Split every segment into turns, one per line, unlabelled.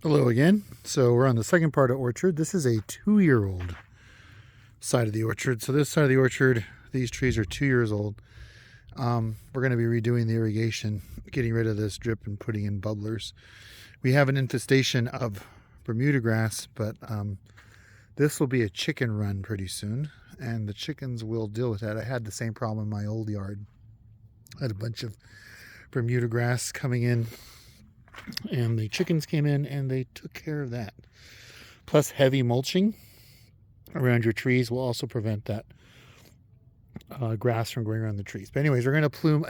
Hello again. So we're on the second part of orchard. This is a 2-year-old side of the orchard. So this side of the orchard, these trees are 2 years old. We're going to be redoing the irrigation, getting rid of this drip and putting in bubblers. We have an infestation of Bermuda grass, but this will be a chicken run pretty soon, and the chickens will deal with that. I had the same problem in my old yard. I had a bunch of Bermuda grass coming in, and the chickens came in and they took care of that. Plus, heavy mulching around your trees will also prevent that grass from going around the trees. But anyways, we're going to prune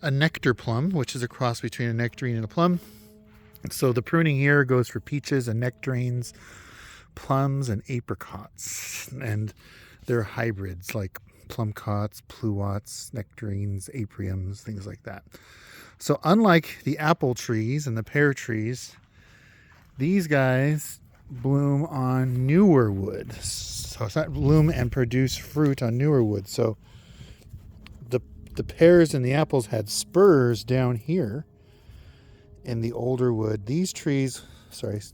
a nectar plum, which is a cross between a nectarine and a plum. So the pruning here goes for peaches and nectarines, plums and apricots, and they're hybrids like plumcots, pluots, nectarines, apriums, things like that. So unlike the apple trees and the pear trees, these guys bloom on newer wood. So it's not bloom and produce fruit on newer wood. So the pears and the apples had spurs down here in the older wood. These trees,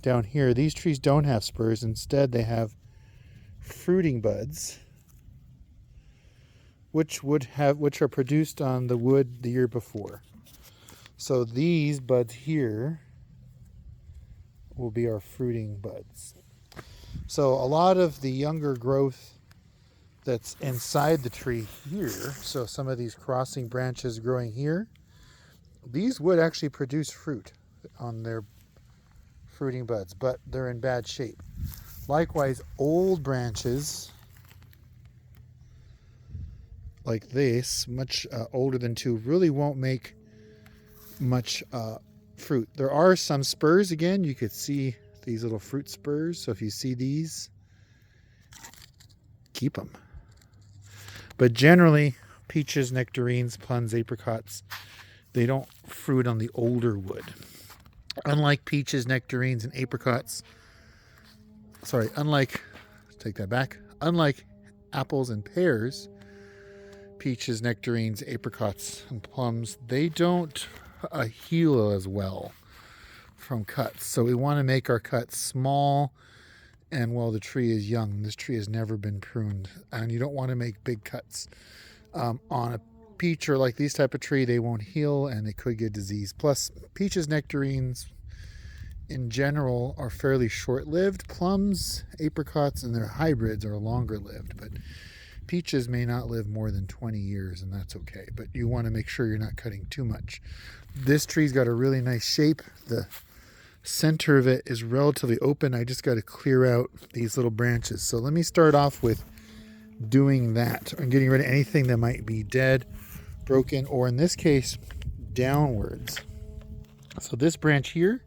down here, these trees don't have spurs. Instead, they have fruiting buds, which are produced on the wood the year before. So these buds here will be our fruiting buds. So a lot of the younger growth that's inside the tree here, so some of these crossing branches growing here, these would actually produce fruit on their fruiting buds, but they're in bad shape. Likewise, old branches like this, much older than 2, really won't make much fruit. There are some spurs. Again, you could see these little fruit spurs. So if you see these, keep them. But generally, peaches, nectarines, plums, apricots, they don't fruit on the older wood. Unlike peaches, nectarines, and apricots, unlike apples and pears, peaches, nectarines, apricots, and plums, they don't heal as well from cuts. So we want to make our cuts small and while the tree is young. This tree has never been pruned, and you don't want to make big cuts. On a peach or like these type of tree, they won't heal and they could get disease. Plus, peaches, nectarines in general are fairly short-lived. Plums, apricots, and their hybrids are longer lived, but peaches may not live more than 20 years, and that's okay. But you want to make sure you're not cutting too much. This tree's got a really nice shape. The center of it is relatively open. I just got to clear out these little branches. So let me start off with doing that. I'm getting rid of anything that might be dead, broken, or in this case, downwards. So this branch here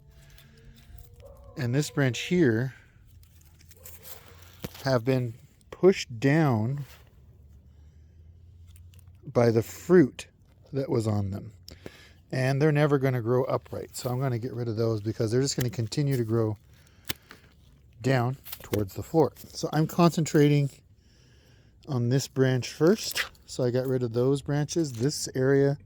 and this branch here have been pushed down by the fruit that was on them, and they're never going to grow upright. So I'm going to get rid of those because they're just going to continue to grow down towards the floor. So I'm concentrating on this branch first. So I got rid of those branches. This area,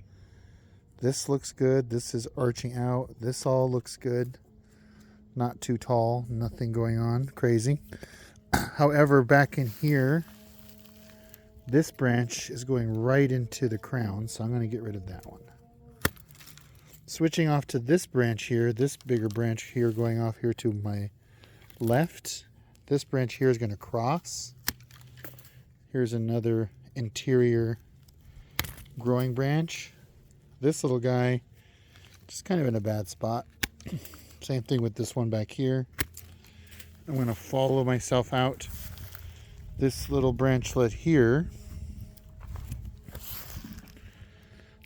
this looks good. This is arching out. This all looks good. Not too tall, nothing going on crazy. However, back in here, this branch is going right into the crown, so I'm going to get rid of that one. Switching off to this branch here, this bigger branch here going off here to my left. This branch here is going to cross. Here's another interior growing branch. This little guy just kind of in a bad spot. Same thing with this one back here. I'm going to follow myself out. This little branchlet here,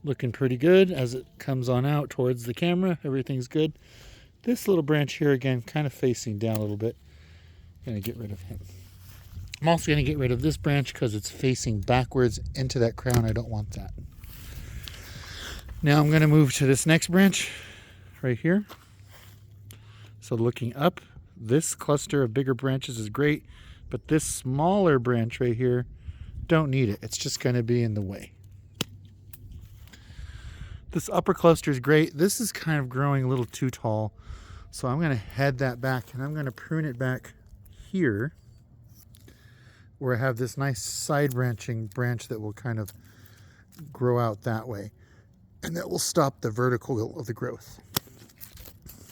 looking pretty good as it comes on out towards the camera. Everything's good. This little branch here, again, kind of facing down a little bit. I'm going to get rid of him. I'm also going to get rid of this branch because it's facing backwards into that crown. I don't want that. Now I'm going to move to this next branch right here. So looking up, this cluster of bigger branches is great, but this smaller branch right here, don't need it. It's just going to be in the way. This upper cluster is great. This is kind of growing a little too tall. So I'm going to head that back and I'm going to prune it back here where I have this nice side branching branch that will kind of grow out that way. And that will stop the vertical of the growth.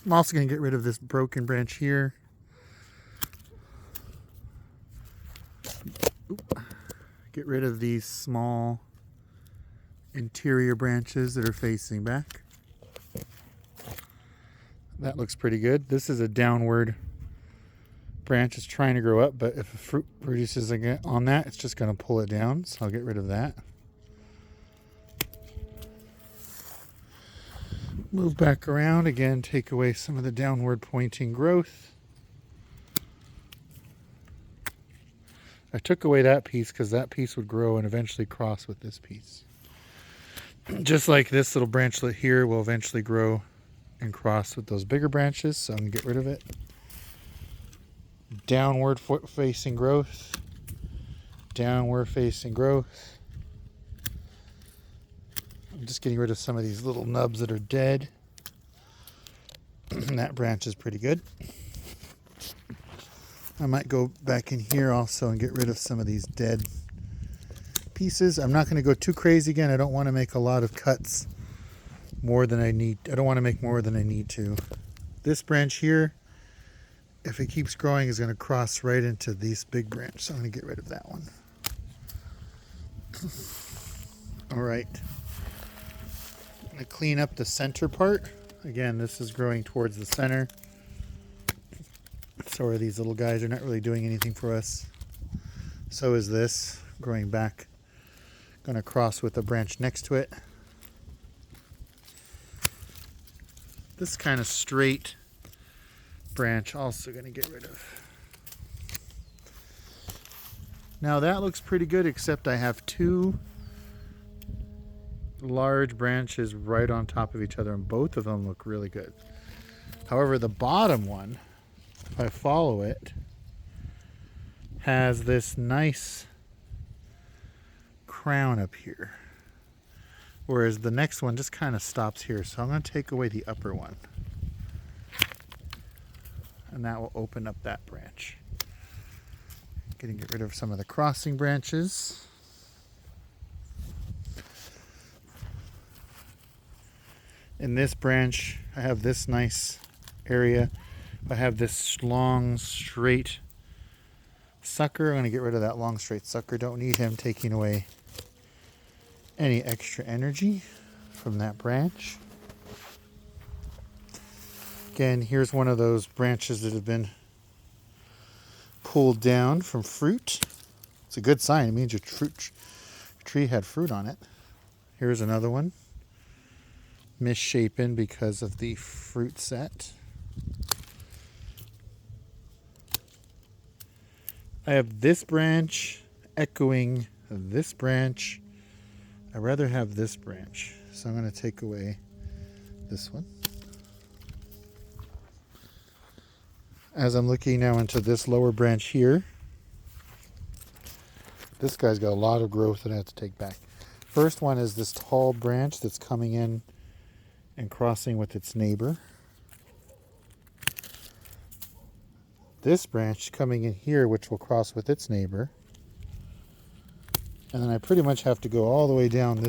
I'm also going to get rid of this broken branch here. Get rid of these small interior branches that are facing back. That looks pretty good. This is a downward branch. It's trying to grow up, but if a fruit produces again on that, it's just going to pull it down. So I'll get rid of that. Move back around again, take away some of the downward pointing growth. I took away that piece because that piece would grow and eventually cross with this piece. Just like this little branchlet here will eventually grow and cross with those bigger branches, so I'm going to get rid of it. Downward facing growth. Downward facing growth. I'm just getting rid of some of these little nubs that are dead. And that branch is pretty good. I might go back in here also and get rid of some of these dead pieces. I'm not going to go too crazy again. I don't want to make a lot of cuts more than I need. I don't want to make more than I need to. This branch here, if it keeps growing, is going to cross right into this big branch. So I'm going to get rid of that one. All right. I'm going to clean up the center part. Again, this is growing towards the center. So are these little guys. Are not really doing anything for us. So is this growing back. Going to cross with a branch next to it. This kind of straight branch also going to get rid of. Now that looks pretty good, except I have two large branches right on top of each other, and both of them look really good. However, the bottom one, if I follow it, has this nice crown up here, whereas the next one just kind of stops here. So I'm going to take away the upper one, and that will open up that branch. Get rid of some of the crossing branches. In this branch, I have this nice area. I have this long, straight sucker. I'm going to get rid of that long, straight sucker. Don't need him taking away any extra energy from that branch. Again, here's one of those branches that have been pulled down from fruit. It's a good sign. It means your tree had fruit on it. Here's another one. Misshapen because of the fruit set. I have this branch echoing this branch. I'd rather have this branch, so I'm going to take away this one. As I'm looking now into this lower branch here, this guy's got a lot of growth that I have to take back. First one is this tall branch that's coming in and crossing with its neighbor. This branch coming in here, which will cross with its neighbor. And then I pretty much have to go all the way down this